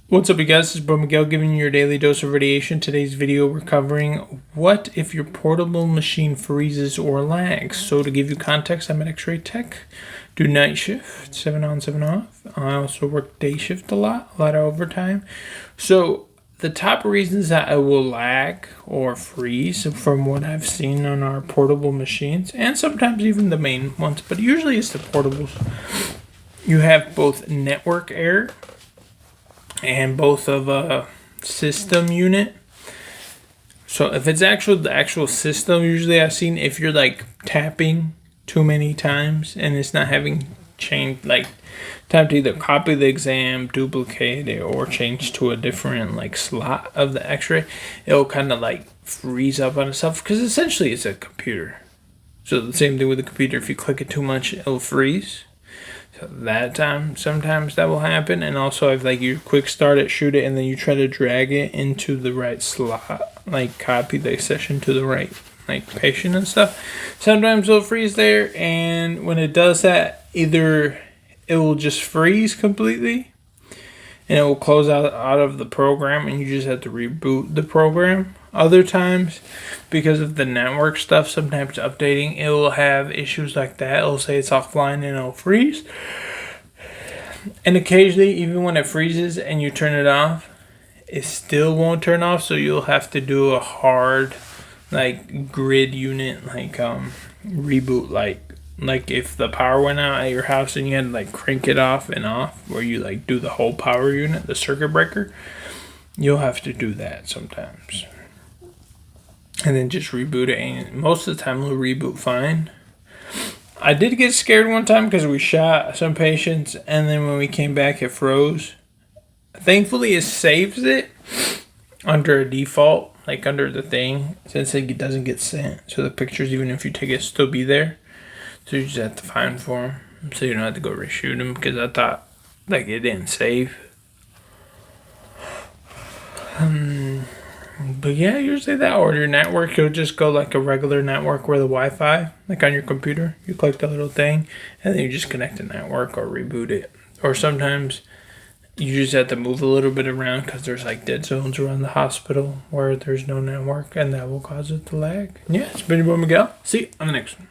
What's up, you guys? This is Bro Miguel giving you your daily dose of radiation. Today's video we're covering what if your portable machine freezes or lags. So to give you context, I'm at Xray Tech, do night shift, 7 on, 7 off. I also work day shift a lot of overtime. So the top reasons that it will lag or freeze from what I've seen on our portable machines, and sometimes even the main ones, but usually it's the portables. You have both network error and both of a system unit. So if it's the actual system, usually I've seen if you're like tapping too many times and it's not having changed, like time to either copy the exam, duplicate it, or change to a different like slot of the X-ray, it'll kind of like freeze up on itself because essentially it's a computer. So the same thing with the computer, if you click it too much, it'll freeze. So that time, sometimes that will happen. And also if like you quick start it, shoot it, and then you try to drag it into the right slot, like copy the session to the right like patient and stuff, sometimes it'll freeze there. And when it does that, either it will just freeze completely and it will close out of the program and you just have to reboot the program. Other times, because of the network stuff, sometimes updating, it will have issues like that. It'll say it's offline and it'll freeze. And occasionally, even when it freezes and you turn it off, it still won't turn off. So you'll have to do a hard, like grid unit, like reboot, like if the power went out at your house and you had to like crank it off and off, where you like do the whole power unit, the circuit breaker, you'll have to do that sometimes. And then just reboot it, and most of the time it'll reboot fine. I did get scared one time because we shot some patients, and then when we came back it froze. Thankfully it saves it under a default, like under the thing, since it doesn't get sent. So the pictures, even if you take it, still be there. So you just have to find for them, so you don't have to go reshoot them, because I thought like it didn't save. But yeah, usually that, or your network, you'll just go like a regular network where the Wi-Fi, like on your computer, you click the little thing and then you just connect the network or reboot it. Or sometimes you just have to move a little bit around because there's like dead zones around the hospital where there's no network, and that will cause it to lag. Yeah, it's been your boy Miguel. See you on the next one.